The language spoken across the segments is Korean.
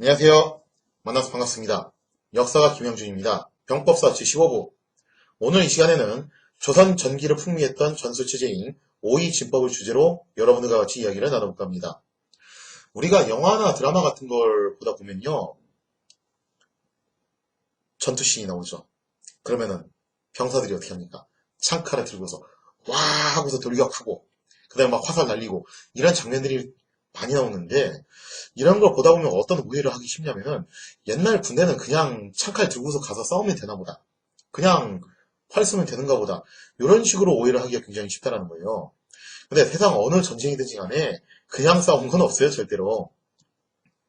안녕하세요. 만나서 반갑습니다. 역사가 김영준입니다. 병법사 제15부. 오늘 이 시간에는 조선 전기를 풍미했던 전술체제인 오이진법을 주제로 여러분들과 같이 이야기를 나눠볼까 합니다. 우리가 영화나 드라마 같은 걸 보다 보면요. 전투씬이 나오죠. 그러면은 병사들이 어떻게 합니까? 창칼을 들고서 와 하고서 돌격하고 그 다음에 막 화살 날리고 이런 장면들이 많이 나오는데 이런 걸 보다 보면 어떤 오해를 하기 쉽냐면은 옛날 군대는 그냥 창칼 들고서 가서 싸우면 되나 보다. 그냥 활 쏘면 되는가 보다. 이런 식으로 오해를 하기가 굉장히 쉽다라는 거예요. 근데 세상 어느 전쟁이든지 간에 그냥 싸우는 건 없어요, 절대로.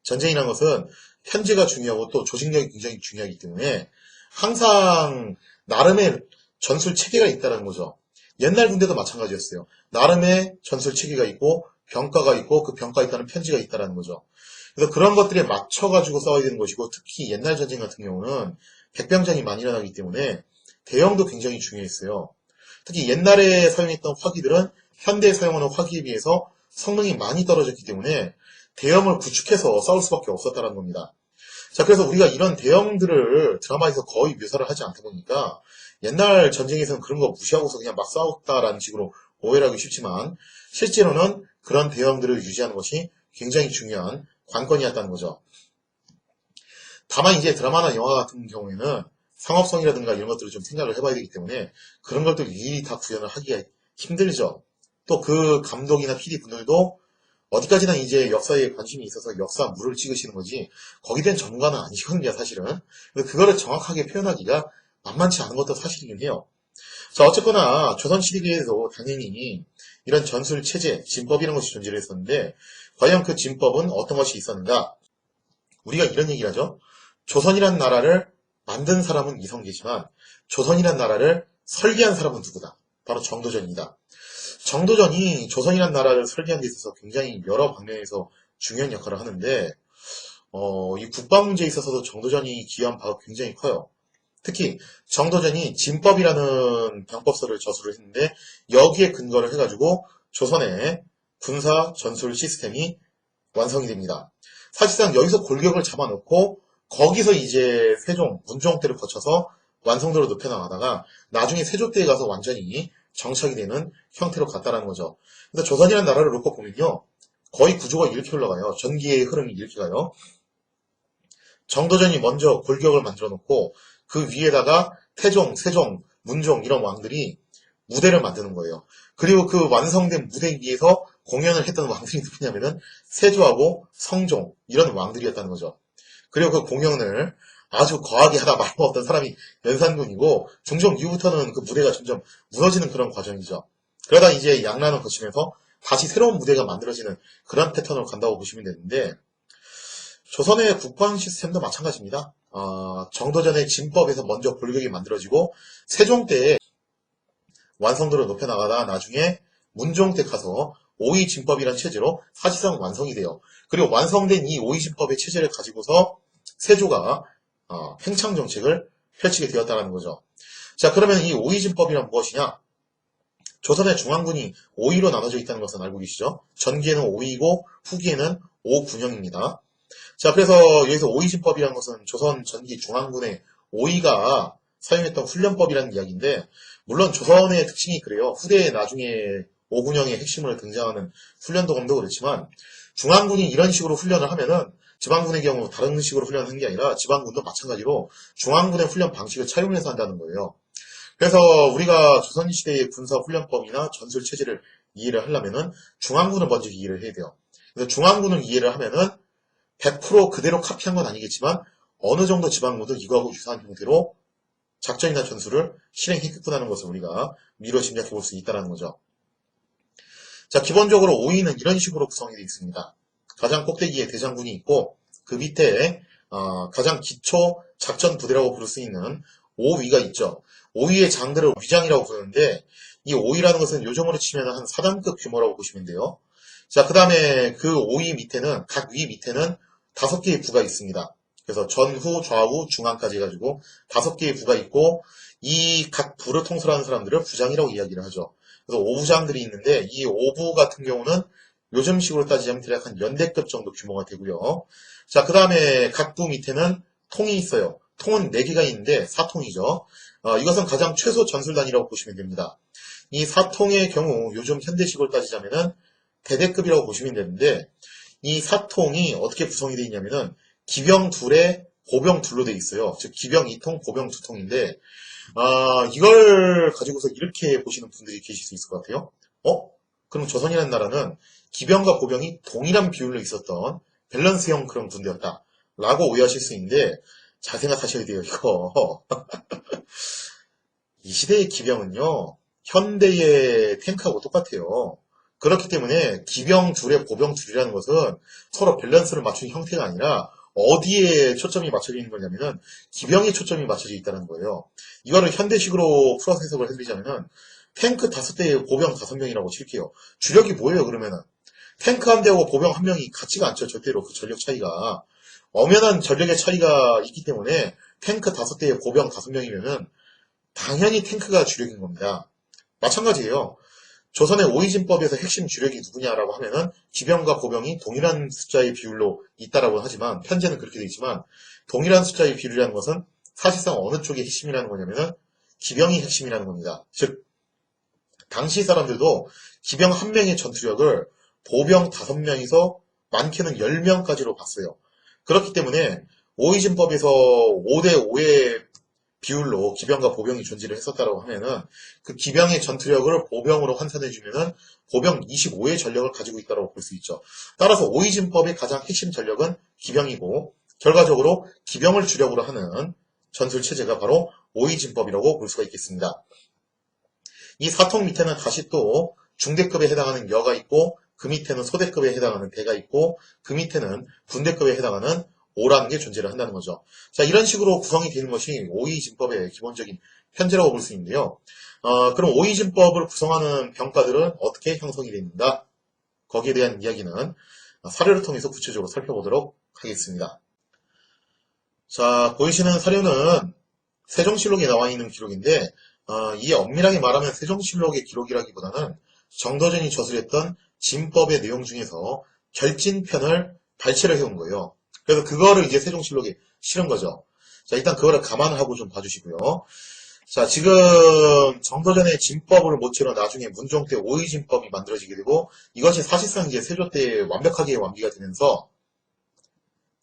전쟁이라는 것은 현재가 중요하고 또 조직력이 굉장히 중요하기 때문에 항상 나름의 전술 체계가 있다는 거죠. 옛날 군대도 마찬가지였어요. 나름의 전술 체계가 있고 병가가 있고 그 병가에 따른 편지가 있다는 거죠. 그래서 그런 것들에 맞춰가지고 싸워야 되는 것이고 특히 옛날 전쟁 같은 경우는 백병전이 많이 일어나기 때문에 대형도 굉장히 중요했어요. 특히 옛날에 사용했던 화기들은 현대에 사용하는 화기에 비해서 성능이 많이 떨어졌기 때문에 대형을 구축해서 싸울 수밖에 없었다는 겁니다. 자, 그래서 우리가 이런 대형들을 드라마에서 거의 묘사를 하지 않다 보니까 옛날 전쟁에서는 그런 거 무시하고서 그냥 막 싸웠다라는 식으로 오해를 하기 쉽지만 실제로는 그런 대형들을 유지하는 것이 굉장히 중요한 관건이었다는 거죠. 다만 이제 드라마나 영화 같은 경우에는 상업성이라든가 이런 것들을 좀 생각을 해봐야 되기 때문에 그런 것들 일일이 다 구현을 하기가 힘들죠. 또 그 감독이나 PD 분들도 어디까지나 이제 역사에 관심이 있어서 역사물을 찍으시는 거지 거기에 대한 전문가는 아니거든요, 사실은. 근데 그거를 정확하게 표현하기가 만만치 않은 것도 사실이긴 해요. 자, 어쨌거나 조선시대에도 당연히 이런 전술 체제, 진법이라는 것이 존재를 했었는데 과연 그 진법은 어떤 것이 있었는가? 우리가 이런 얘기를 하죠. 조선이란 나라를 만든 사람은 이성계지만 조선이란 나라를 설계한 사람은 누구다? 바로 정도전이다. 정도전이 조선이란 나라를 설계한 데 있어서 굉장히 여러 방면에서 중요한 역할을 하는데 이 국방 문제에 있어서도 정도전이 기여한 바가 굉장히 커요. 특히 정도전이 진법이라는 병법서를 저술을 했는데 여기에 근거를 해가지고 조선의 군사 전술 시스템이 완성이 됩니다. 사실상 여기서 골격을 잡아놓고 거기서 이제 세종, 문종 때를 거쳐서 완성도를 높여나가다가 나중에 세조 때에 가서 완전히 정착이 되는 형태로 갔다라는 거죠. 그래서 조선이라는 나라를 놓고 보면요. 거의 구조가 이렇게 흘러가요. 전기의 흐름이 이렇게 가요. 정도전이 먼저 골격을 만들어 놓고 그 위에다가 태종, 세종, 문종 이런 왕들이 무대를 만드는 거예요. 그리고 그 완성된 무대 위에서 공연을 했던 왕들이 누구냐면은 세조하고 성종 이런 왕들이었다는 거죠. 그리고 그 공연을 아주 거하게 하다 말아먹었던 사람이 연산군이고 종종 이후부터는 그 무대가 점점 무너지는 그런 과정이죠. 그러다 이제 양란을 거치면서 다시 새로운 무대가 만들어지는 그런 패턴으로 간다고 보시면 되는데 조선의 국방 시스템도 마찬가지입니다. 정도전의 진법에서 먼저 골격이 만들어지고 세종 때에 완성도를 높여나가다 나중에 문종 때 가서 오이진법이라는 체제로 사실상 완성이 돼요. 그리고 완성된 이 오이진법의 체제를 가지고서 세조가 팽창정책을 펼치게 되었다는 거죠. 자, 그러면 이 오이진법이란 무엇이냐? 조선의 중앙군이 5위로 나눠져 있다는 것은 알고 계시죠? 전기에는 5위고 후기에는 5군형입니다. 자, 그래서 여기서 5위진법이라는 것은 조선 전기 중앙군의 5위가 사용했던 훈련법이라는 이야기인데 물론 조선의 특징이 그래요. 후대에 나중에 5군형의 핵심으로 등장하는 훈련도검도 그렇지만 중앙군이 이런 식으로 훈련을 하면은 지방군의 경우 다른 식으로 훈련을 한 게 아니라 지방군도 마찬가지로 중앙군의 훈련 방식을 차용해서 한다는 거예요. 그래서 우리가 조선시대의 군사훈련법이나 전술체제를 이해를 하려면은 중앙군을 먼저 이해를 해야 돼요. 그래서 중앙군을 이해를 하면은 100% 그대로 카피한 건 아니겠지만 어느 정도 지방군도 이거하고 유사한 형태로 작전이나 전술을 실행했구나는 것을 우리가 미뤄 짐작해 볼 수 있다는 거죠. 자, 기본적으로 5위는 이런 식으로 구성이 되어 있습니다. 가장 꼭대기에 대장군이 있고 그 밑에 가장 기초 작전 부대라고 부를 수 있는 5위가 있죠. 5위의 장들을 위장이라고 부르는데 이 5위라는 것은 요즘으로 치면 한 4단급 규모라고 보시면 돼요. 자, 그 다음에 그 5위 밑에는 각 위 밑에는 5개의 부가 있습니다. 그래서 전후, 좌우, 중앙까지 해가지고 5개의 부가 있고 이 각 부를 통솔하는 사람들을 부장이라고 이야기를 하죠. 그래서 5부장들이 있는데 이 5부 같은 경우는 요즘식으로 따지자면 대략 한 연대급 정도 규모가 되고요. 자, 그 다음에 각부 밑에는 통이 있어요. 통은 4개가 있는데 4통이죠. 이것은 가장 최소 전술단이라고 보시면 됩니다. 이 4통의 경우 요즘 현대식으로 따지자면은 대대급이라고 보시면 되는데 이 4통이 어떻게 구성이 되어 있냐면은 기병 둘에 보병 둘로 되어 있어요. 즉 기병 2통, 보병 2통인데 이걸 가지고서 이렇게 보시는 분들이 계실 수 있을 것 같아요. 그럼 조선이라는 나라는 기병과 보병이 동일한 비율로 있었던 밸런스형 그런 군대였다. 라고 오해하실 수 있는데 잘 생각하셔야 돼요, 이거. 이 시대의 기병은요, 현대의 탱크하고 똑같아요. 그렇기 때문에 기병 둘에 보병 둘이라는 것은 서로 밸런스를 맞춘 형태가 아니라 어디에 초점이 맞춰져 있는 거냐면은 기병에 초점이 맞춰져 있다는 거예요. 이거를 현대식으로 풀어서 해석을 해드리자면은 탱크 5대에 보병 5명이라고 칠게요. 주력이 뭐예요, 그러면은? 탱크 한 대하고 보병 한 명이 같지가 않죠, 절대로 그 전력 차이가. 엄연한 전력의 차이가 있기 때문에 탱크 5대에 보병 5명이면은 당연히 탱크가 주력인 겁니다. 마찬가지예요. 조선의 오이진법에서 핵심 주력이 누구냐라고 하면은 기병과 보병이 동일한 숫자의 비율로 있다라고 하지만 현재는 그렇게 되어 있지만 동일한 숫자의 비율이라는 것은 사실상 어느 쪽이 핵심이라는 거냐면은 기병이 핵심이라는 겁니다. 즉 당시 사람들도 기병 1명의 전투력을 보병 5명이서 많게는 10명까지로 봤어요. 그렇기 때문에 오이진법에서 5대5의 비율로 기병과 보병이 존재를 했었다고 하면은 그 기병의 전투력을 보병으로 환산해주면은 보병 25의 전력을 가지고 있다고 볼 수 있죠. 따라서 오이진법의 가장 핵심 전력은 기병이고 결과적으로 기병을 주력으로 하는 전술 체제가 바로 오이진법이라고 볼 수가 있겠습니다. 이 4통 밑에는 다시 또 중대급에 해당하는 여가 있고 그 밑에는 소대급에 해당하는 대가 있고 그 밑에는 군대급에 해당하는 오라는 게 존재를 한다는 거죠. 자, 이런 식으로 구성이 되는 것이 오이진법의 기본적인 편제라고 볼 수 있는데요. 그럼 오이진법을 구성하는 병과들은 어떻게 형성이 됩니다. 거기에 대한 이야기는 사료를 통해서 구체적으로 살펴보도록 하겠습니다. 자, 보이시는 사료는 세종실록에 나와 있는 기록인데 이게 엄밀하게 말하면 세종실록의 기록이라기보다는 정도전이 저술했던 진법의 내용 중에서 결진편을 발췌를 해온 거예요. 그래서 그거를 이제 세종실록에 실은 거죠. 자, 일단 그거를 감안을 하고 좀 봐주시고요. 자, 지금 정도전의 진법을 모처로 나중에 문종 때 오이진법이 만들어지게 되고 이것이 사실상 이제 세조 때 완벽하게 완비가 되면서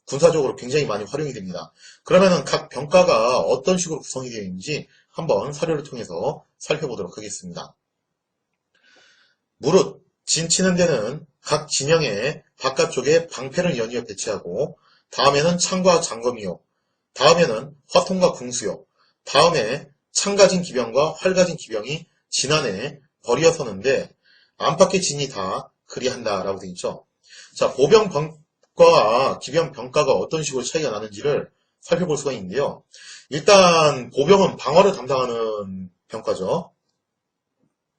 군사적으로 굉장히 많이 활용이 됩니다. 그러면은 각 병과가 어떤 식으로 구성이 되어 있는지 한번 사료를 통해서 살펴보도록 하겠습니다. 무릇 진치는 데는 각 진영의 바깥쪽에 방패를 연이어 배치하고 다음에는 창과 장검이요. 다음에는 화통과 궁수요. 다음에 창 가진 기병과 활 가진 기병이 진 안에 버리어 서는데 안팎의 진이 다 그리한다 라고 되어 있죠. 자, 보병 병과와 기병 병과가 어떤 식으로 차이가 나는지를 살펴볼 수가 있는데요. 일단 보병은 방어를 담당하는 병과죠.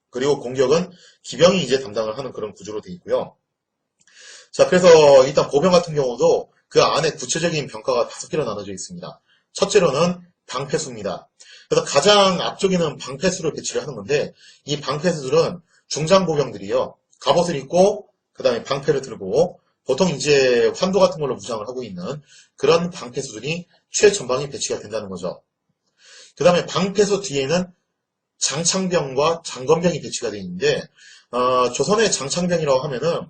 그리고 공격은 기병이 이제 담당을 하는 그런 구조로 되어 있고요. 자, 그래서 일단 보병 같은 경우도 그 안에 구체적인 병과가 5개로 나눠져 있습니다. 첫째로는 방패수입니다. 그래서 가장 앞쪽에는 방패수를 배치를 하는 건데 이 방패수들은 중장보병들이요. 갑옷을 입고 그 다음에 방패를 들고 보통 이제 환도 같은 걸로 무장을 하고 있는 그런 방패수들이 최전방에 배치가 된다는 거죠. 그 다음에 방패수 뒤에는 장창병과 장검병이 배치가 되어 있는데 조선의 장창병이라고 하면은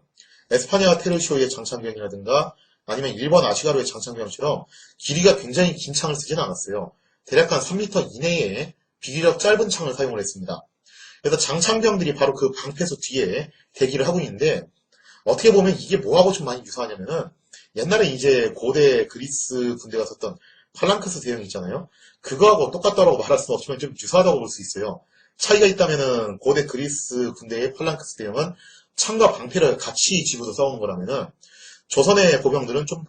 에스파냐 테르시오의 장창병이라든가 아니면 일본 아시가루의 장창병처럼 길이가 굉장히 긴 창을 쓰지는 않았어요. 대략 한 3m 이내에 비교적 짧은 창을 사용을 했습니다. 그래서 장창병들이 바로 그 방패수 뒤에 대기를 하고 있는데 어떻게 보면 이게 뭐하고 좀 많이 유사하냐면은 옛날에 이제 고대 그리스 군대가 썼던 팔랑크스 대형 있잖아요. 그거하고 똑같다고 말할 수는 없지만 좀 유사하다고 볼 수 있어요. 차이가 있다면은 고대 그리스 군대의 팔랑크스 대형은 창과 방패를 같이 집어서 싸우는 거라면은 조선의 보병들은 좀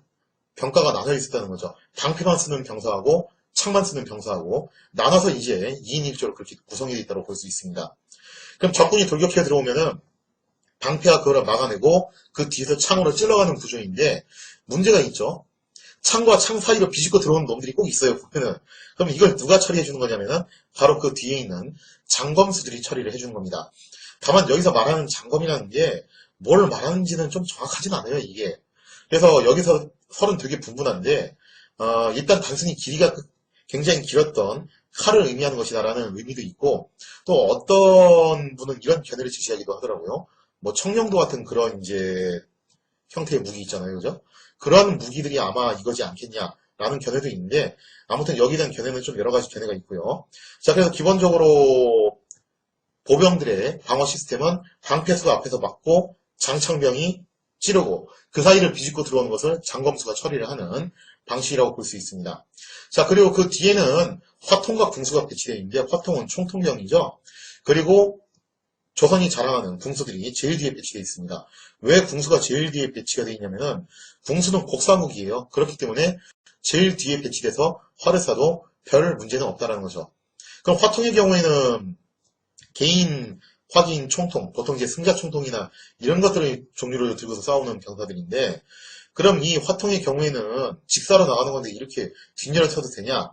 병과가 나눠 있었다는 거죠. 방패만 쓰는 병사하고 창만 쓰는 병사하고 나눠서 이제 2인 1조로 그렇게 구성이 되어 있다고 볼 수 있습니다. 그럼 적군이 돌격해 들어오면은 방패가 그거를 막아내고 그 뒤에서 창으로 찔러가는 구조인데 문제가 있죠. 창과 창 사이로 비집고 들어오는 놈들이 꼭 있어요, 보면은. 그럼 이걸 누가 처리해 주는 거냐면은 바로 그 뒤에 있는 장검수들이 처리를 해주는 겁니다. 다만 여기서 말하는 장검이라는 게 뭘 말하는지는 좀 정확하진 않아요, 이게. 그래서 여기서 설은 되게 분분한데, 일단 단순히 길이가 굉장히 길었던 칼을 의미하는 것이다라는 의미도 있고, 또 어떤 분은 이런 견해를 제시하기도 하더라고요. 뭐 청룡도 같은 그런 이제 형태의 무기 있잖아요, 그죠? 그런 무기들이 아마 이거지 않겠냐라는 견해도 있는데, 아무튼 여기에 대한 견해는 좀 여러 가지 견해가 있고요. 자, 그래서 기본적으로 보병들의 방어 시스템은 방패수가 앞에서 막고 장창병이 찌르고 그 사이를 비집고 들어오는 것을 장검수가 처리를 하는 방식이라고 볼 수 있습니다. 자, 그리고 그 뒤에는 화통과 궁수가 배치되어 있는데, 화통은 총통병이죠. 그리고 조선이 자랑하는 궁수들이 제일 뒤에 배치되어 있습니다. 왜 궁수가 제일 뒤에 배치가 되어 있냐면은, 궁수는 곡사무기예요. 그렇기 때문에 제일 뒤에 배치돼서 활을 쏴도 별 문제는 없다는 거죠. 그럼 화통의 경우에는 개인 확인 총통, 보통 이제 승자 총통이나 이런 것들을 종류를 들고서 싸우는 병사들인데, 그럼 이 화통의 경우에는 직사로 나가는 건데 이렇게 뒷열을 쳐도 되냐?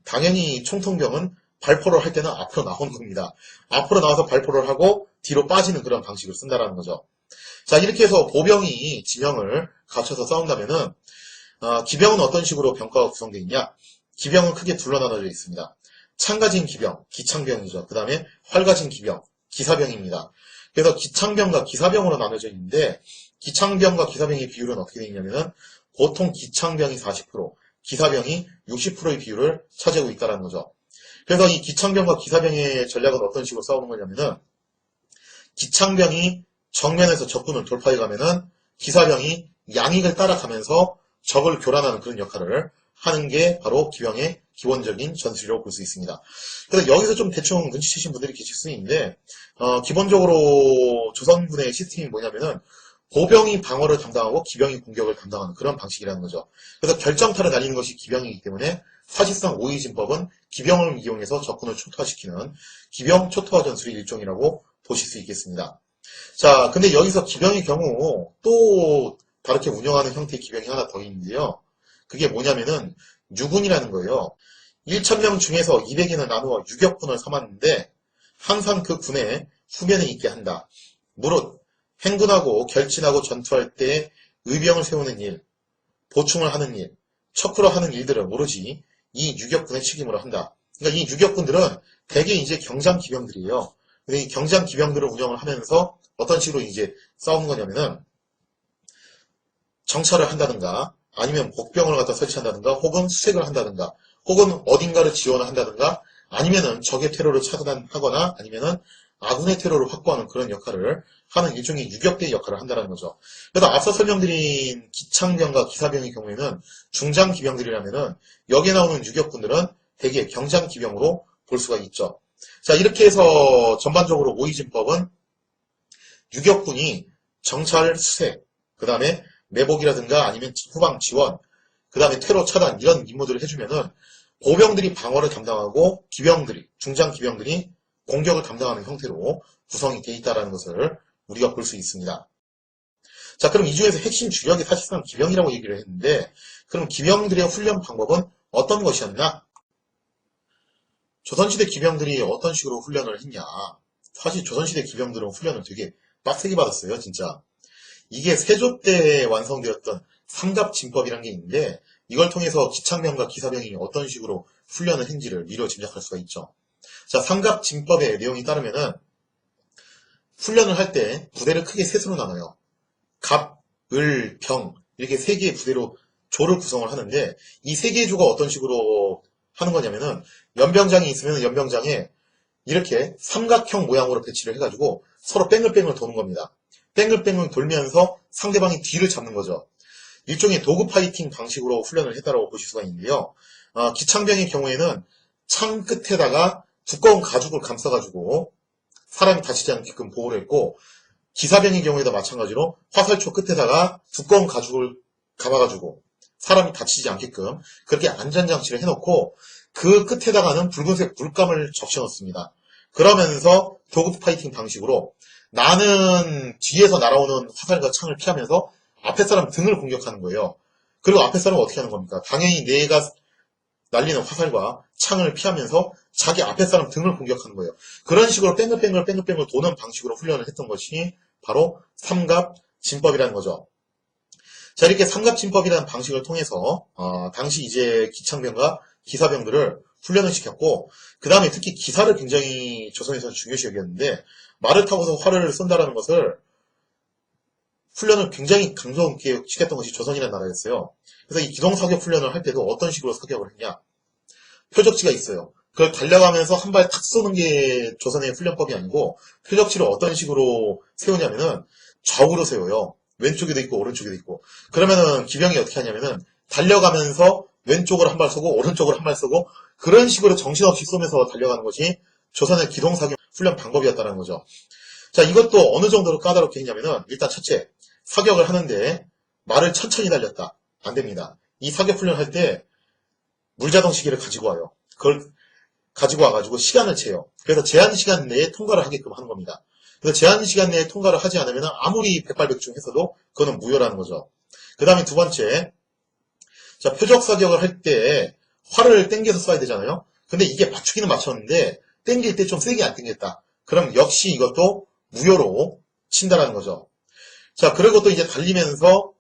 당연히 총통병은 발포를 할 때는 앞으로 나오는 겁니다. 앞으로 나와서 발포를 하고 뒤로 빠지는 그런 방식을 쓴다라는 거죠. 자, 이렇게 해서 보병이 진영을 갖춰서 싸운다면은, 기병은 어떤 식으로 병과가 구성되어 있냐? 기병은 크게 둘러 나눠져 있습니다. 창 가진 기병, 기창병이죠. 그 다음에 활 가진 기병, 기사병입니다. 그래서 기창병과 기사병으로 나눠져 있는데, 기창병과 기사병의 비율은 어떻게 되어 있냐면은, 보통 기창병이 40%, 기사병이 60%의 비율을 차지하고 있다는 거죠. 그래서 이 기창병과 기사병의 전략은 어떤 식으로 싸우는 거냐면은, 기창병이 정면에서 적군을 돌파해 가면은 기사병이 양익을 따라가면서 적을 교란하는 그런 역할을 하는 게 바로 기병의 기본적인 전술이라고 볼 수 있습니다. 그래서 여기서 좀 대충 눈치채신 분들이 계실 수 있는데, 기본적으로 조선군의 시스템이 뭐냐면은 보병이 방어를 담당하고 기병이 공격을 담당하는 그런 방식이라는 거죠. 그래서 결정타를 날리는 것이 기병이기 때문에 사실상 오이진법은 기병을 이용해서 적군을 초토화시키는 기병 초토화 전술의 일종이라고 보실 수 있겠습니다. 자, 근데 여기서 기병의 경우 또 다르게 운영하는 형태의 기병이 하나 더 있는데요. 그게 뭐냐면은 유군이라는 거예요. 1,000명 중에서 200인을 나누어 유격군을 삼았는데 항상 그 군에 후견에 있게 한다. 무릇 행군하고 결진하고 전투할 때 의병을 세우는 일, 보충을 하는 일, 척후로 하는 일들을 모르지 이 유격군의 책임으로 한다. 그러니까 이 유격군들은 대개 이제 경장 기병들이에요. 근데 이 경장 기병들을 운영을 하면서 어떤 식으로 이제 싸우는 거냐면은 정찰을 한다든가 아니면 복병을 갖다 설치한다든가 혹은 수색을 한다든가 혹은 어딘가를 지원을 한다든가 아니면은 적의 테러를 차단하거나 아니면은 아군의 테러를 확보하는 그런 역할을 하는 일종의 유격대의 역할을 한다는 거죠. 그래서 앞서 설명드린 기창병과 기사병의 경우에는 중장 기병들이라면은 여기에 나오는 유격군들은 대개 경장 기병으로 볼 수가 있죠. 자, 이렇게 해서 전반적으로 오이진법은 유격군이 정찰 수색, 그 다음에 매복이라든가 아니면 후방 지원, 그 다음에 테러 차단 이런 임무들을 해주면은 보병들이 방어를 담당하고 기병들이, 중장 기병들이 공격을 담당하는 형태로 구성이 되어 있다는 것을 우리가 볼 수 있습니다. 자, 그럼 이 중에서 핵심 주력이 사실상 기병이라고 얘기를 했는데, 그럼 기병들의 훈련 방법은 어떤 것이었나? 조선시대 기병들이 어떤 식으로 훈련을 했냐? 사실 조선시대 기병들은 훈련을 되게 빡세게 받았어요, 진짜. 이게 세조 때 완성되었던 삼갑진법이라는 게 있는데, 이걸 통해서 기창병과 기사병이 어떤 식으로 훈련을 했는지를 미뤄 짐작할 수가 있죠. 자, 삼갑진법의 내용이 따르면은 훈련을 할 때 부대를 크게 셋으로 나눠요. 갑, 을, 병 이렇게 세 개의 부대로 조를 구성을 하는데 이 세 개의 조가 어떤 식으로 하는 거냐면은 연병장이 있으면 연병장에 이렇게 삼각형 모양으로 배치를 해가지고 서로 뺑글뺑글 도는 겁니다. 뺑글뺑글 돌면서 상대방이 뒤를 잡는 거죠. 일종의 도구 파이팅 방식으로 훈련을 했다고 보실 수가 있는데요. 기창병의 경우에는 창 끝에다가 두꺼운 가죽을 감싸가지고 사람이 다치지 않게끔 보호를 했고, 기사병의 경우에도 마찬가지로 화살초 끝에다가 두꺼운 가죽을 감아가지고 사람이 다치지 않게끔 그렇게 안전장치를 해놓고 그 끝에다가는 붉은색 물감을 적셔놓습니다. 그러면서 도구 파이팅 방식으로 나는 뒤에서 날아오는 화살과 창을 피하면서 앞에 사람 등을 공격하는 거예요. 그리고 앞에 사람은 어떻게 하는 겁니까? 당연히 내가 날리는 화살과 창을 피하면서 자기 앞에 사람 등을 공격하는 거예요. 그런 식으로 뺑글뺑글 도는 방식으로 훈련을 했던 것이 바로 삼갑진법이라는 거죠. 자, 이렇게 삼갑진법이라는 방식을 통해서 당시 이제 기창병과 기사병들을 훈련을 시켰고, 그 다음에 특히 기사를 굉장히 조선에서는 중요시 여겼는데, 말을 타고서 활을 쏜다라는 것을 훈련을 굉장히 강도 있게 시켰던 것이 조선이라는 나라였어요. 그래서 이 기동사격 훈련을 할 때도 어떤 식으로 사격을 했냐? 표적지가 있어요. 그걸 달려가면서 한 발 탁 쏘는 게 조선의 훈련법이 아니고, 표적지를 어떤 식으로 세우냐면은 좌우로 세워요. 왼쪽에도 있고 오른쪽에도 있고. 그러면은 기병이 어떻게 하냐면은 달려가면서 왼쪽으로 한 발 쏘고 오른쪽으로 한 발 쏘고, 그런 식으로 정신없이 쏘면서 달려가는 것이 조선의 기동사격 훈련 방법이었다는 거죠. 자, 이것도 어느 정도로 까다롭게 했냐면은, 일단 첫째, 사격을 하는데 말을 천천히 달렸다. 안 됩니다. 이 사격 훈련을 할 때 물자동 시계를 가지고 와요. 그걸 가지고 와가지고 시간을 재요. 그래서 제한 시간 내에 통과를 하게끔 하는 겁니다. 그래서 제한 시간 내에 통과를 하지 않으면 아무리 백발백중했어도 그거는 무효라는 거죠. 그 다음에 두 번째, 자, 표적 사격을 할 때 활을 당겨서 쏴야 되잖아요. 근데 이게 맞추기는 맞췄는데 당길 때 좀 세게 안 당겼다. 그럼 역시 이것도 무효로 친다라는 거죠. 자, 그리고 또 이제 달리면서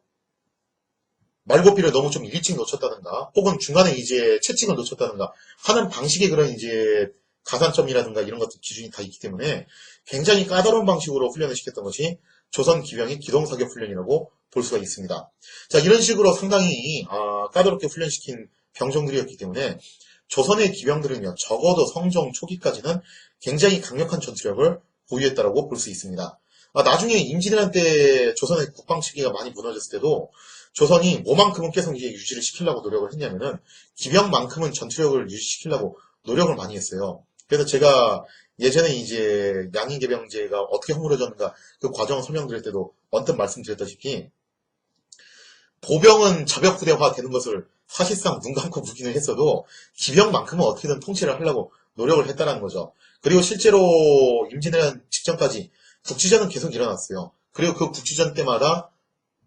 말고비를 너무 좀 일찍 놓쳤다든가, 혹은 중간에 이제 채찍을 놓쳤다든가 하는 방식의 그런 이제 가산점이라든가 이런 것들 기준이 다 있기 때문에 굉장히 까다로운 방식으로 훈련을 시켰던 것이 조선 기병의 기동사격 훈련이라고 볼 수가 있습니다. 자, 이런 식으로 상당히 까다롭게 훈련시킨 병종들이었기 때문에 조선의 기병들은요, 적어도 성종 초기까지는 굉장히 강력한 전투력을 보유했다고 볼 수 있습니다. 나중에 임진왜란 때 조선의 국방체계가 많이 무너졌을 때도 조선이 뭐만큼은 계속 이제 유지를 시키려고 노력을 했냐면은 기병만큼은 전투력을 유지시키려고 노력을 많이 했어요. 그래서 제가 예전에 이제 양인개병제가 어떻게 허물어졌는가 그 과정을 설명드릴 때도 언뜻 말씀드렸다시피, 보병은 자벽부대화 되는 것을 사실상 눈 감고 보기는 했어도 기병만큼은 어떻게든 통치를 하려고 노력을 했다는 거죠. 그리고 실제로 임진왜란 직전까지 국지전은 계속 일어났어요. 그리고 그 국지전 때마다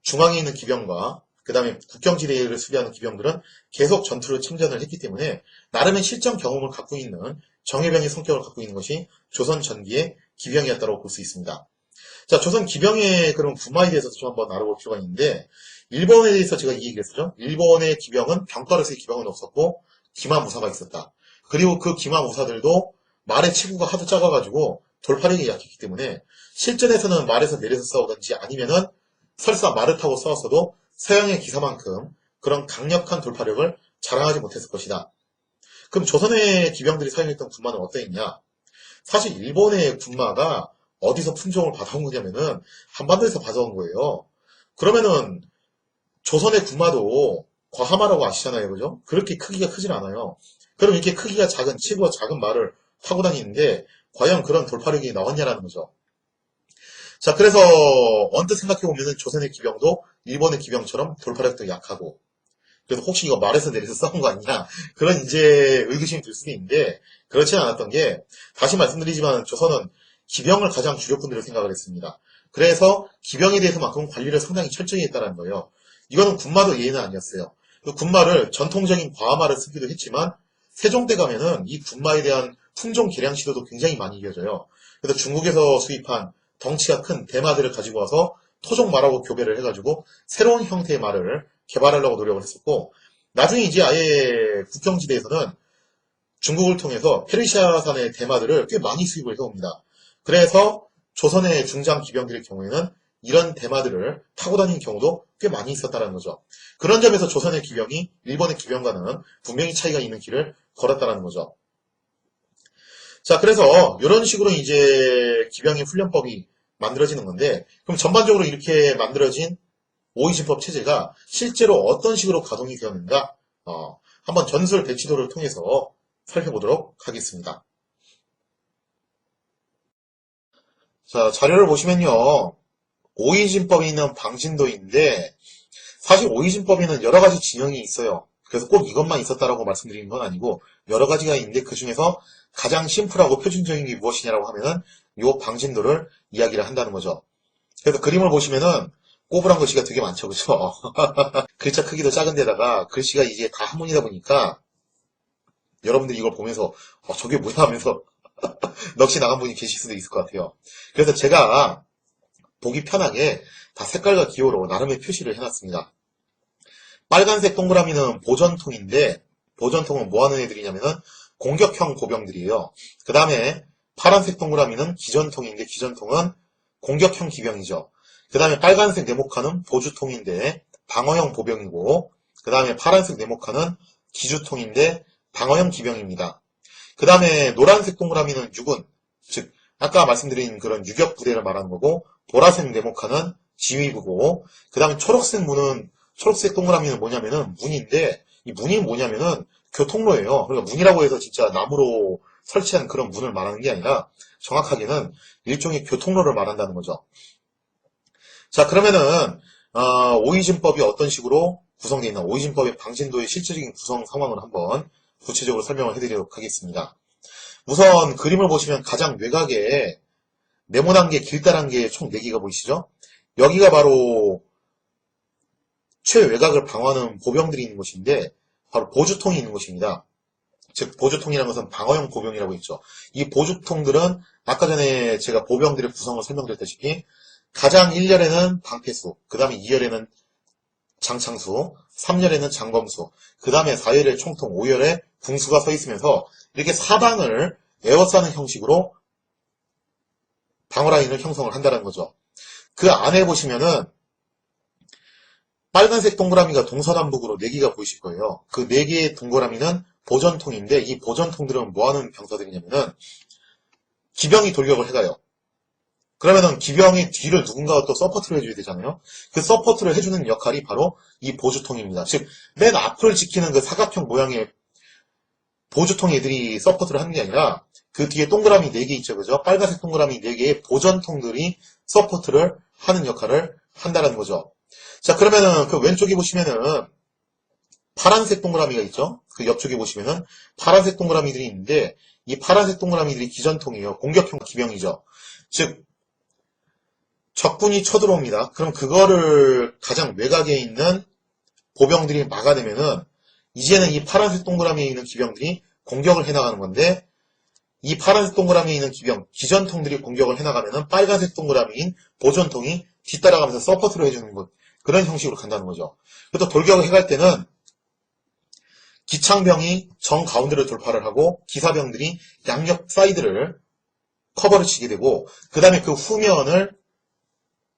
중앙에 있는 기병과 그 다음에 국경지대를 수비하는 기병들은 계속 전투를 참전을 했기 때문에 나름의 실전 경험을 갖고 있는 정예병의 성격을 갖고 있는 것이 조선 전기의 기병이었다고 볼 수 있습니다. 자, 조선 기병의 그런 군마에 대해서 좀 한번 알아볼 필요가 있는데, 일본에 대해서 제가 이 얘기를 했었죠. 일본의 기병은 병가로서의 기병은 없었고 기마무사가 있었다. 그리고 그 기마무사들도 말의 체구가 하도 작아가지고 돌파력이 약했기 때문에 실전에서는 말에서 내려서 싸우든지 아니면은 설사 말을 타고 싸웠어도 서양의 기사만큼 그런 강력한 돌파력을 자랑하지 못했을 것이다. 그럼 조선의 기병들이 사용했던 군마는 어떠했냐? 사실 일본의 군마가 어디서 품종을 받아온 거냐면은 한반도에서 받아온 거예요. 그러면은 조선의 군마도 과하마라고 아시잖아요, 그죠? 그렇게 크기가 크진 않아요. 그럼 이렇게 크기가 작은, 체구가 작은 말을 타고 다니는데 과연 그런 돌파력이 나왔냐라는 거죠. 자, 그래서 언뜻 생각해보면 조선의 기병도 일본의 기병처럼 돌파력도 약하고, 그래서 혹시 이거 말에서 내려서 싸운 거 아니냐, 그런 이제 의구심이 들 수도 있는데 그렇지는 않았던 게, 다시 말씀드리지만 조선은 기병을 가장 주력군으로 생각을 했습니다. 그래서 기병에 대해서만큼 관리를 상당히 철저히 했다는 거예요. 이거는 군마도 예의는 아니었어요. 그 군마를 전통적인 과마를 쓰기도 했지만 세종 때 가면은 이 군마에 대한 품종 개량 시도도 굉장히 많이 이어져요. 그래서 중국에서 수입한 덩치가 큰 대마들을 가지고 와서 토종마라고 교배를 해가지고 새로운 형태의 말을 개발하려고 노력을 했었고, 나중에 이제 아예 국경지대에서는 중국을 통해서 페르시아산의 대마들을 꽤 많이 수입을 해옵니다. 그래서 조선의 중장 기병들의 경우에는 이런 대마들을 타고 다니는 경우도 꽤 많이 있었다는 거죠. 그런 점에서 조선의 기병이 일본의 기병과는 분명히 차이가 있는 길을 걸었다는 거죠. 자, 그래서 이런 식으로 이제 기병의 훈련법이 만들어지는 건데, 그럼 전반적으로 이렇게 만들어진 오이진법 체제가 실제로 어떤 식으로 가동이 되었는가, 한번 전술 배치도를 통해서 살펴보도록 하겠습니다. 자, 자료를 보시면요, 오이진법에 있는 방진도인데, 사실 오이진법에는 여러 가지 진영이 있어요. 그래서 꼭 이것만 있었다라고 말씀드리는 건 아니고 여러 가지가 있는데, 그 중에서 가장 심플하고 표준적인 게 무엇이냐라고 하면은 요 방진도를 이야기를 한다는 거죠. 그래서 그림을 보시면은 꼬부랑 글씨가 되게 많죠, 그죠? 글자 크기도 작은데다가 글씨가 이제 다 한문이다 보니까 여러분들이 이걸 보면서 저게 뭐야 하면서 넋이 나간 분이 계실 수도 있을 것 같아요. 그래서 제가 보기 편하게 다 색깔과 기호로 나름의 표시를 해놨습니다. 빨간색 동그라미는 보전통인데, 보전통은 뭐 하는 애들이냐면은 공격형 보병들이에요. 그 다음에 파란색 동그라미는 기전통인데, 기전통은 공격형 기병이죠. 그 다음에 빨간색 네모칸은 보주통인데 방어형 보병이고, 그 다음에 파란색 네모칸은 기주통인데 방어형 기병입니다. 그 다음에 노란색 동그라미는 육군, 즉 아까 말씀드린 그런 유격 부대를 말하는 거고, 보라색 네모칸은 지휘부고, 그 다음에 초록색 동그라미는 뭐냐면은 문인데, 이 문이 뭐냐면은 교통로예요. 그러니까 문이라고 해서 진짜 나무로 설치한 그런 문을 말하는 게 아니라 정확하게는 일종의 교통로를 말한다는 거죠. 자, 그러면은 오이진법이 어떤 식으로 구성되어 있나, 오이진법의 방진도의 실질적인 구성 상황을 한번 구체적으로 설명을 해드리도록 하겠습니다. 우선 그림을 보시면 가장 외곽에 네모난 게 길다란 게 총 4개가 보이시죠? 여기가 바로 최외곽을 방어하는 보병들이 있는 곳인데 바로 보주통이 있는 곳입니다. 즉 보주통이라는 것은 방어형 보병이라고 했죠. 이 보주통들은 아까 전에 제가 보병들의 구성을 설명드렸다시피 가장 1열에는 방패수, 그 다음에 2열에는 장창수, 3열에는 장검수, 그 다음에 4열에 총통, 5열에 궁수가 서 있으면서 이렇게 사방을 에워싸는 형식으로 방어라인을 형성을 한다는 거죠. 그 안에 보시면은 빨간색 동그라미가 동서남북으로 4개가 보이실 거예요. 그 4개의 동그라미는 보전통인데 이 보전통들은 뭐하는 병사들이냐면은 기병이 돌격을 해가요. 그러면은 기병의 뒤를 누군가가 또 서포트를 해줘야 되잖아요. 그 서포트를 해주는 역할이 바로 이 보주통입니다. 즉 맨 앞을 지키는 그 사각형 모양의 보주통 애들이 서포트를 하는 게 아니라 그 뒤에 동그라미 4개 있죠. 그죠? 빨간색 동그라미 4개의 보전통들이 서포트를 하는 역할을 한다는 거죠. 자, 그러면은 그 왼쪽에 보시면은 파란색 동그라미가 있죠. 그 옆쪽에 보시면은 파란색 동그라미들이 있는데 이 파란색 동그라미들이 기전통이에요. 공격형 기병이죠. 즉 적군이 쳐들어옵니다. 그럼 그거를 가장 외곽에 있는 보병들이 막아내면은 이제는 이 파란색 동그라미에 있는 기병들이 공격을 해나가는 건데 이 파란색 동그라미에 있는 기병, 기전통들이 공격을 해나가면은 빨간색 동그라미인 보전통이 뒤따라가면서 서포트를 해주는 것, 그런 형식으로 간다는 거죠. 또 돌격을 해갈 때는 기창병이 정 가운데로 돌파를 하고 기사병들이 양옆 사이드를 커버를 치게 되고 그 다음에 그 후면을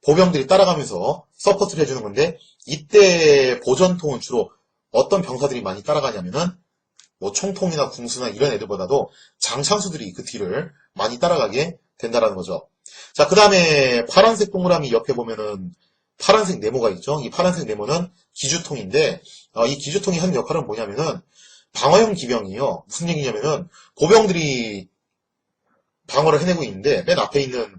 보병들이 따라가면서 서포트를 해주는 건데 이때 보전통은 주로 어떤 병사들이 많이 따라가냐면은 뭐 총통이나 궁수나 이런 애들보다도 장창수들이 그 뒤를 많이 따라가게 된다는 거죠. 자, 그 다음에 파란색 동그라미 옆에 보면은 파란색 네모가 있죠. 이 파란색 네모는 기주통인데 이 기주통이 하는 역할은 뭐냐면은 방어형 기병이에요. 무슨 얘기냐면은 보병들이 방어를 해내고 있는데 맨 앞에 있는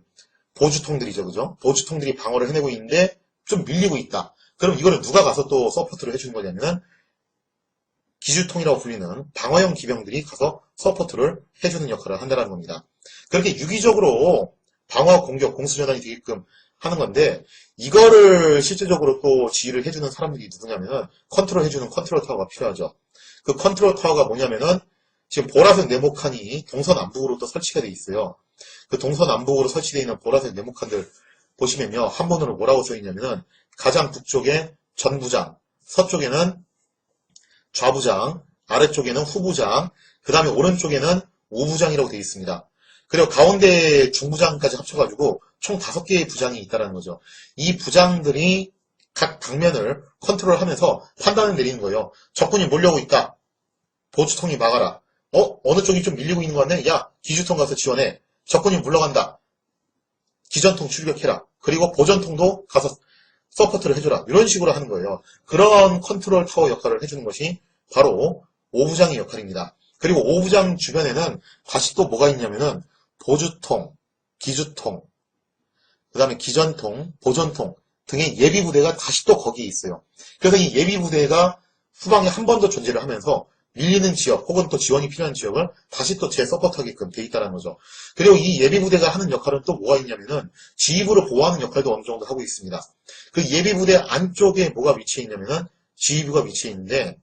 보주통들이죠. 그죠? 보주통들이 방어를 해내고 있는데 좀 밀리고 있다. 그럼 이거를 누가 가서 또 서포트를 해주는 거냐면은 기주통이라고 불리는 방어형 기병들이 가서 서포트를 해주는 역할을 한다는 겁니다. 그렇게 유기적으로 방어와 공격, 공수전환이 되게끔 하는 건데 이거를 실질적으로 또 지휘를 해주는 사람들이 누구냐면은 컨트롤 해주는 컨트롤 타워가 필요하죠. 그 컨트롤 타워가 뭐냐면은 지금 보라색 네모칸이 동서남북으로 또 설치가 되어 있어요. 그 동서남북으로 설치되어 있는 보라색 네모칸들 보시면요. 한번으로 뭐라고 써있냐면은 가장 북쪽에 전부장, 서쪽에는 좌부장, 아래쪽에는 후부장, 그 다음에 오른쪽에는 우부장이라고 되어 있습니다. 그리고 가운데 중부장까지 합쳐가지고 총 5개의 부장이 있다는 거죠. 이 부장들이 각 방면을 컨트롤하면서 판단을 내리는 거예요. 적군이 몰려오고 있다. 보주통이 막아라. 어느 쪽이 좀 밀리고 있는 거 같네? 야, 기주통 가서 지원해. 적군이 물러간다. 기전통 출격해라. 그리고 보전통도 가서 서포트를 해줘라. 이런 식으로 하는 거예요. 그런 컨트롤 타워 역할을 해주는 것이 바로 오부장의 역할입니다. 그리고 오부장 주변에는 다시 또 뭐가 있냐면은 보주통, 기주통, 그 다음에 기전통, 보전통 등의 예비부대가 다시 또 거기에 있어요. 그래서 이 예비부대가 후방에 한 번 더 존재를 하면서 밀리는 지역 혹은 또 지원이 필요한 지역을 다시 또 재서포트하게끔 돼 있다는 거죠. 그리고 이 예비부대가 하는 역할은 또 뭐가 있냐면은 지휘부를 보호하는 역할도 어느 정도 하고 있습니다. 그 예비부대 안쪽에 뭐가 위치해 있냐면은 지휘부가 위치해 있는데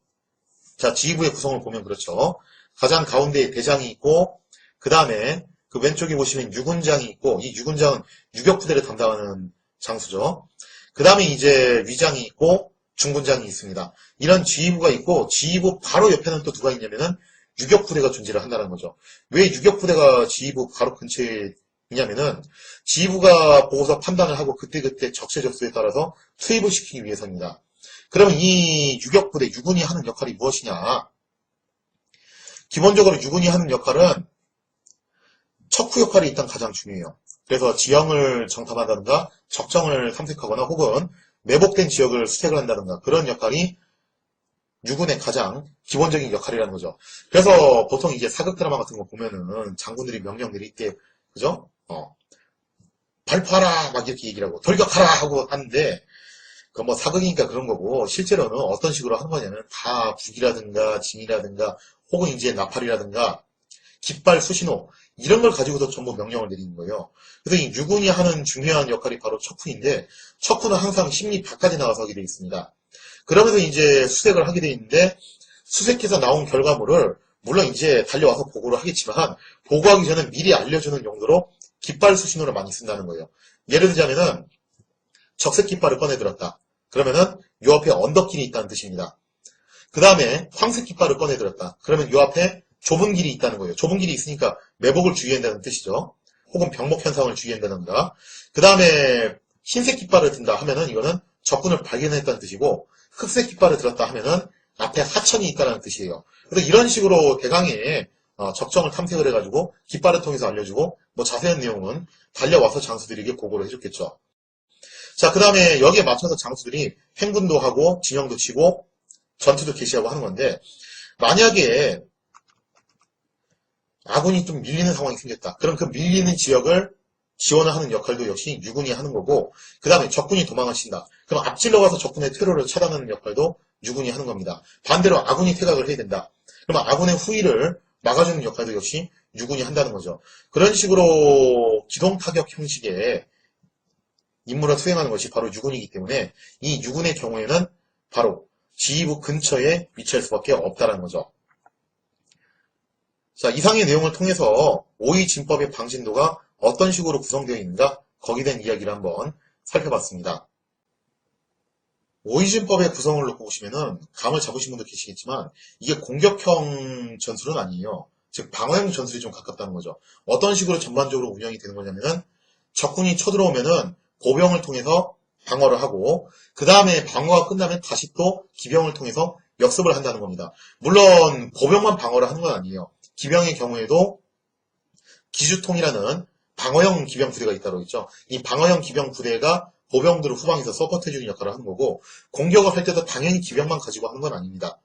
자, 지휘부의 구성을 보면 그렇죠. 가장 가운데에 대장이 있고 그 다음에 그 왼쪽에 보시면 유군장이 있고 이 유군장은 유격부대를 담당하는 장수죠. 그 다음에 이제 위장이 있고 중군장이 있습니다. 이런 지휘부가 있고 지휘부 바로 옆에는 또 누가 있냐면은 유격부대가 존재를 한다는 거죠. 왜 유격부대가 지휘부 바로 근처에 있냐면은 지휘부가 보고서 판단을 하고 그때그때 적재적소에 따라서 투입을 시키기 위해서입니다. 그러면 이 유격부대, 유군이 하는 역할이 무엇이냐? 기본적으로 유군이 하는 역할은 척후 역할이 일단 가장 중요해요. 그래서 지형을 정탐한다든가 적정을 탐색하거나 혹은 매복된 지역을 수색을 한다든가 그런 역할이 유군의 가장 기본적인 역할이라는 거죠. 그래서 보통 이제 사극 드라마 같은 거 보면은 장군들이 명령 내릴 때 그죠? 발포하라 막 이렇게 얘기를 하고 돌격하라 하고 하는데 그 뭐 사극이니까 그런 거고 실제로는 어떤 식으로 하는 거냐면 다 북이라든가 진이라든가 혹은 이제 나팔이라든가 깃발 수신호 이런 걸 가지고도 전부 명령을 내리는 거예요. 그래서 이 유군이 하는 중요한 역할이 바로 척후인데 척후는 항상 심리 밖까지 나가서 하게 되어 있습니다. 그러면서 이제 수색을 하게 되어 있는데 수색해서 나온 결과물을 물론 이제 달려와서 보고를 하겠지만 보고하기 전에 미리 알려주는 용도로 깃발 수신호를 많이 쓴다는 거예요. 예를 들자면은 적색 깃발을 꺼내들었다. 그러면은 요 앞에 언덕길이 있다는 뜻입니다. 그 다음에 황색 깃발을 꺼내들었다. 그러면 요 앞에 좁은 길이 있다는 거예요. 좁은 길이 있으니까 매복을 주의한다는 뜻이죠. 혹은 병목 현상을 주의한다든가. 그 다음에 흰색 깃발을 든다 하면은 이거는 적군을 발견했다는 뜻이고 흑색 깃발을 들었다 하면은 앞에 하천이 있다는 뜻이에요. 그래서 이런 식으로 대강의 적정을 탐색을 해가지고 깃발을 통해서 알려주고 뭐 자세한 내용은 달려와서 장수들에게 보고를 해줬겠죠. 자, 그 다음에 여기에 맞춰서 장수들이 행군도 하고 진영도 치고 전투도 개시하고 하는 건데 만약에 아군이 좀 밀리는 상황이 생겼다. 그럼 그 밀리는 지역을 지원을 하는 역할도 역시 유군이 하는 거고 그 다음에 적군이 도망을 친다. 그럼 앞질러 가서 적군의 퇴로를 차단하는 역할도 유군이 하는 겁니다. 반대로 아군이 퇴각을 해야 된다. 그러면 아군의 후위를 막아주는 역할도 역시 유군이 한다는 거죠. 그런 식으로 기동타격 형식의 임무를 수행하는 것이 바로 유군이기 때문에 이 유군의 경우에는 바로 지휘부 근처에 위치할 수밖에 없다는 거죠. 자, 이상의 내용을 통해서 오이진법의 방진도가 어떤 식으로 구성되어 있는가 거기에 대한 이야기를 한번 살펴봤습니다. 오이진법의 구성을 놓고 보시면은 감을 잡으신 분도 계시겠지만 이게 공격형 전술은 아니에요. 즉 방어형 전술이 좀 가깝다는 거죠. 어떤 식으로 전반적으로 운영이 되는 거냐면은 적군이 쳐들어오면은 보병을 통해서 방어를 하고 그 다음에 방어가 끝나면 다시 또 기병을 통해서 역습을 한다는 겁니다. 물론 보병만 방어를 하는 건 아니에요. 기병의 경우에도 기주통이라는 방어형 기병 부대가 있다고 했죠. 이 방어형 기병 부대가 보병들을 후방에서 서포트해주는 역할을 하는 거고 공격을 할 때도 당연히 기병만 가지고 하는 건 아닙니다.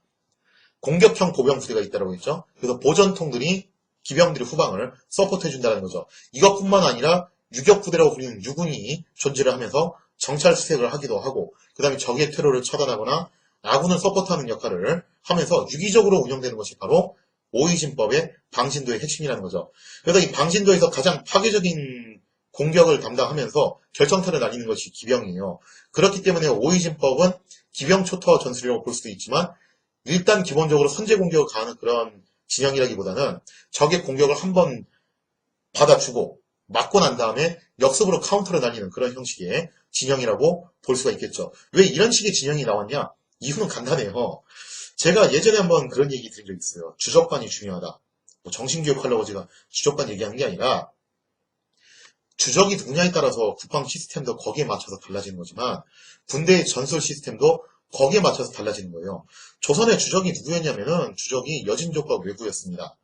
공격형 보병 부대가 있다고 했죠. 그래서 보전통들이 기병들의 후방을 서포트해준다는 거죠. 이것뿐만 아니라 유격부대라고 불리는 유군이 존재를 하면서 정찰 수색을 하기도 하고 그 다음에 적의 테러를 차단하거나 아군을 서포트하는 역할을 하면서 유기적으로 운영되는 것이 바로 오이진법의 방진도의 핵심이라는 거죠. 그래서 이 방진도에서 가장 파괴적인 공격을 담당하면서 결정타를 날리는 것이 기병이에요. 그렇기 때문에 오이진법은 기병 초토화 전술이라고 볼 수도 있지만 일단 기본적으로 선제 공격을 가하는 그런 진영이라기보다는 적의 공격을 한번 받아주고 맞고 난 다음에 역습으로 카운터를 날리는 그런 형식의 진영이라고 볼 수가 있겠죠. 왜 이런 식의 진영이 나왔냐? 이유는 간단해요. 제가 예전에 한번 그런 얘기 드린 적 있어요. 주적관이 중요하다. 뭐 정신교육하려고 제가 주적관 얘기하는 게 아니라 주적이 누구냐에 따라서 국방 시스템도 거기에 맞춰서 달라지는 거지만 군대의 전술 시스템도 거기에 맞춰서 달라지는 거예요. 조선의 주적이 누구였냐면은 주적이 여진족과 외구였습니다.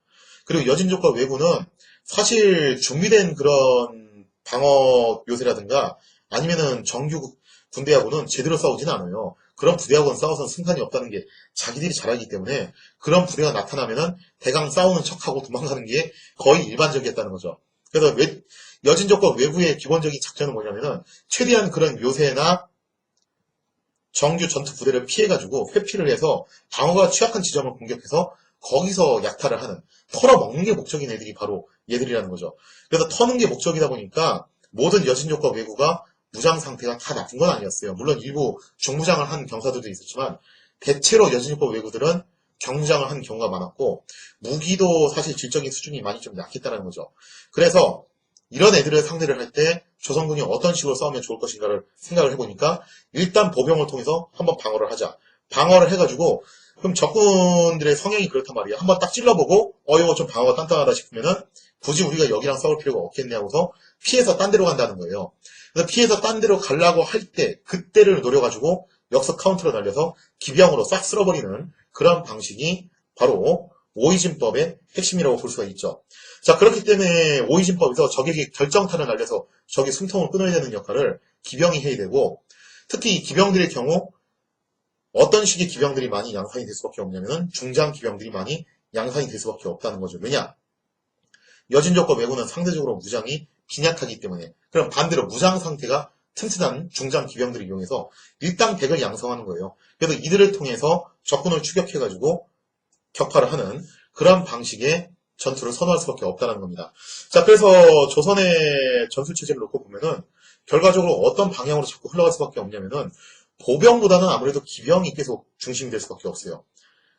그리고 여진족과 외구는 사실 준비된 그런 방어 요새라든가 아니면은 정규 군대하고는 제대로 싸우진 않아요. 그런 부대하고는 싸워서는 승산이 없다는 게 자기들이 잘 알기 때문에 그런 부대가 나타나면은 대강 싸우는 척하고 도망가는 게 거의 일반적이었다는 거죠. 그래서 여진족과 외구의 기본적인 작전은 뭐냐면은 최대한 그런 요새나 정규 전투 부대를 피해가지고 회피를 해서 방어가 취약한 지점을 공격해서 거기서 약탈을 하는 털어먹는 게 목적인 애들이 바로 얘들이라는 거죠. 그래서 터는 게 목적이다 보니까 모든 여진족과 외구가 무장 상태가 다 나쁜 건 아니었어요. 물론 일부 중무장을 한 병사들도 있었지만 대체로 여진족과 외구들은 경무장을 한 경우가 많았고 무기도 사실 질적인 수준이 많이 좀 약했다는 거죠. 그래서 이런 애들을 상대를 할 때 조선군이 어떤 식으로 싸우면 좋을 것인가를 생각을 해보니까 일단 보병을 통해서 한번 방어를 하자. 방어를 해가지고 그럼 적군들의 성향이 그렇단 말이야. 한번 딱 찔러보고 이거 좀 방어가 단단하다 싶으면은 굳이 우리가 여기랑 싸울 필요가 없겠네 하고서 피해서 딴 데로 간다는 거예요. 그래서 피해서 딴 데로 가려고 할 때 그때를 노려가지고 역습 카운터를 날려서 기병으로 싹 쓸어버리는 그런 방식이 바로 오이진법의 핵심이라고 볼 수가 있죠. 자, 그렇기 때문에 오이진법에서 적에게 결정타를 날려서 적의 숨통을 끊어야 되는 역할을 기병이 해야 되고, 특히 이 기병들의 경우 어떤 식의 기병들이 많이 양산이 될 수밖에 없냐면 중장 기병들이 많이 양산이 될 수밖에 없다는 거죠. 왜냐? 여진족과 왜군은 상대적으로 무장이 빈약하기 때문에. 그럼 반대로 무장 상태가 튼튼한 중장 기병들을 이용해서 일당백을 양성하는 거예요. 그래서 이들을 통해서 적군을 추격해가지고 격파를 하는 그런 방식의 전투를 선호할 수밖에 없다는 겁니다. 자, 그래서 조선의 전술체제를 놓고 보면은 결과적으로 어떤 방향으로 자꾸 흘러갈 수밖에 없냐면은 보병보다는 아무래도 기병이 계속 중심이 될 수밖에 없어요.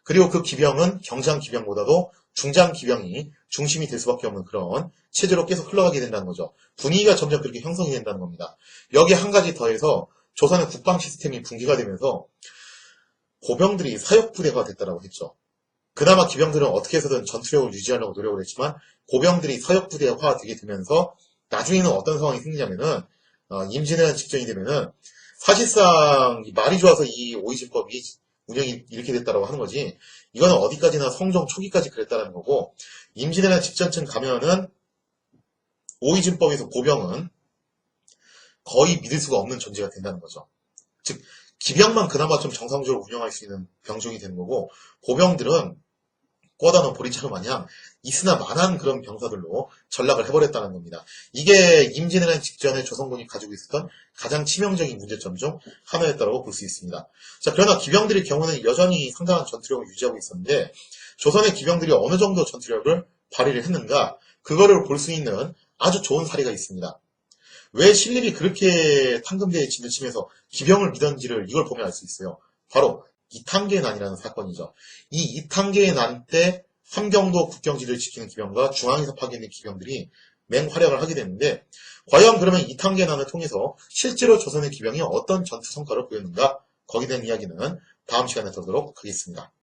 그리고 그 기병은 경장 기병보다도 중장 기병이 중심이 될 수밖에 없는 그런 체제로 계속 흘러가게 된다는 거죠. 분위기가 점점 그렇게 형성이 된다는 겁니다. 여기에 한 가지 더해서 조선의 국방 시스템이 붕괴가 되면서 보병들이 사역부대가 됐다라고 했죠. 그나마 기병들은 어떻게 해서든 전투력을 유지하려고 노력을 했지만 고병들이 서역부대화 되게 되면서 나중에는 어떤 상황이 생기냐면은 임진왜란 직전이 되면은 사실상 말이 좋아서 이 오이진법이 운영이 이렇게 됐다라고 하는 거지 이거는 어디까지나 성종 초기까지 그랬다라는 거고 임진왜란 직전쯤 가면은 오이진법에서 고병은 거의 믿을 수가 없는 존재가 된다는 거죠. 즉 기병만 그나마 좀 정상적으로 운영할 수 있는 병종이 되는 거고 고병들은 꼬다는 보리차로 마냥 있으나 마나한 그런 병사들로 전락을 해버렸다는 겁니다. 이게 임진왜란 직전에 조선군이 가지고 있었던 가장 치명적인 문제점 중 하나였다고 볼 수 있습니다. 자, 그러나 기병들의 경우는 여전히 상당한 전투력을 유지하고 있었는데 조선의 기병들이 어느 정도 전투력을 발휘를 했는가 그거를 볼 수 있는 아주 좋은 사례가 있습니다. 왜 신립이 그렇게 탄금대에 진을치면서 기병을 믿었는지를 이걸 보면 알 수 있어요. 바로 이탄계의 난이라는 사건이죠. 이 이탄계의 난 때 함경도 국경지를 지키는 기병과 중앙에서 파견된 기병들이 맹활약을 하게 됐는데 과연 그러면 이탄계의 난을 통해서 실제로 조선의 기병이 어떤 전투 성과를 보였는가 거기에 대한 이야기는 다음 시간에 들어보도록 하겠습니다.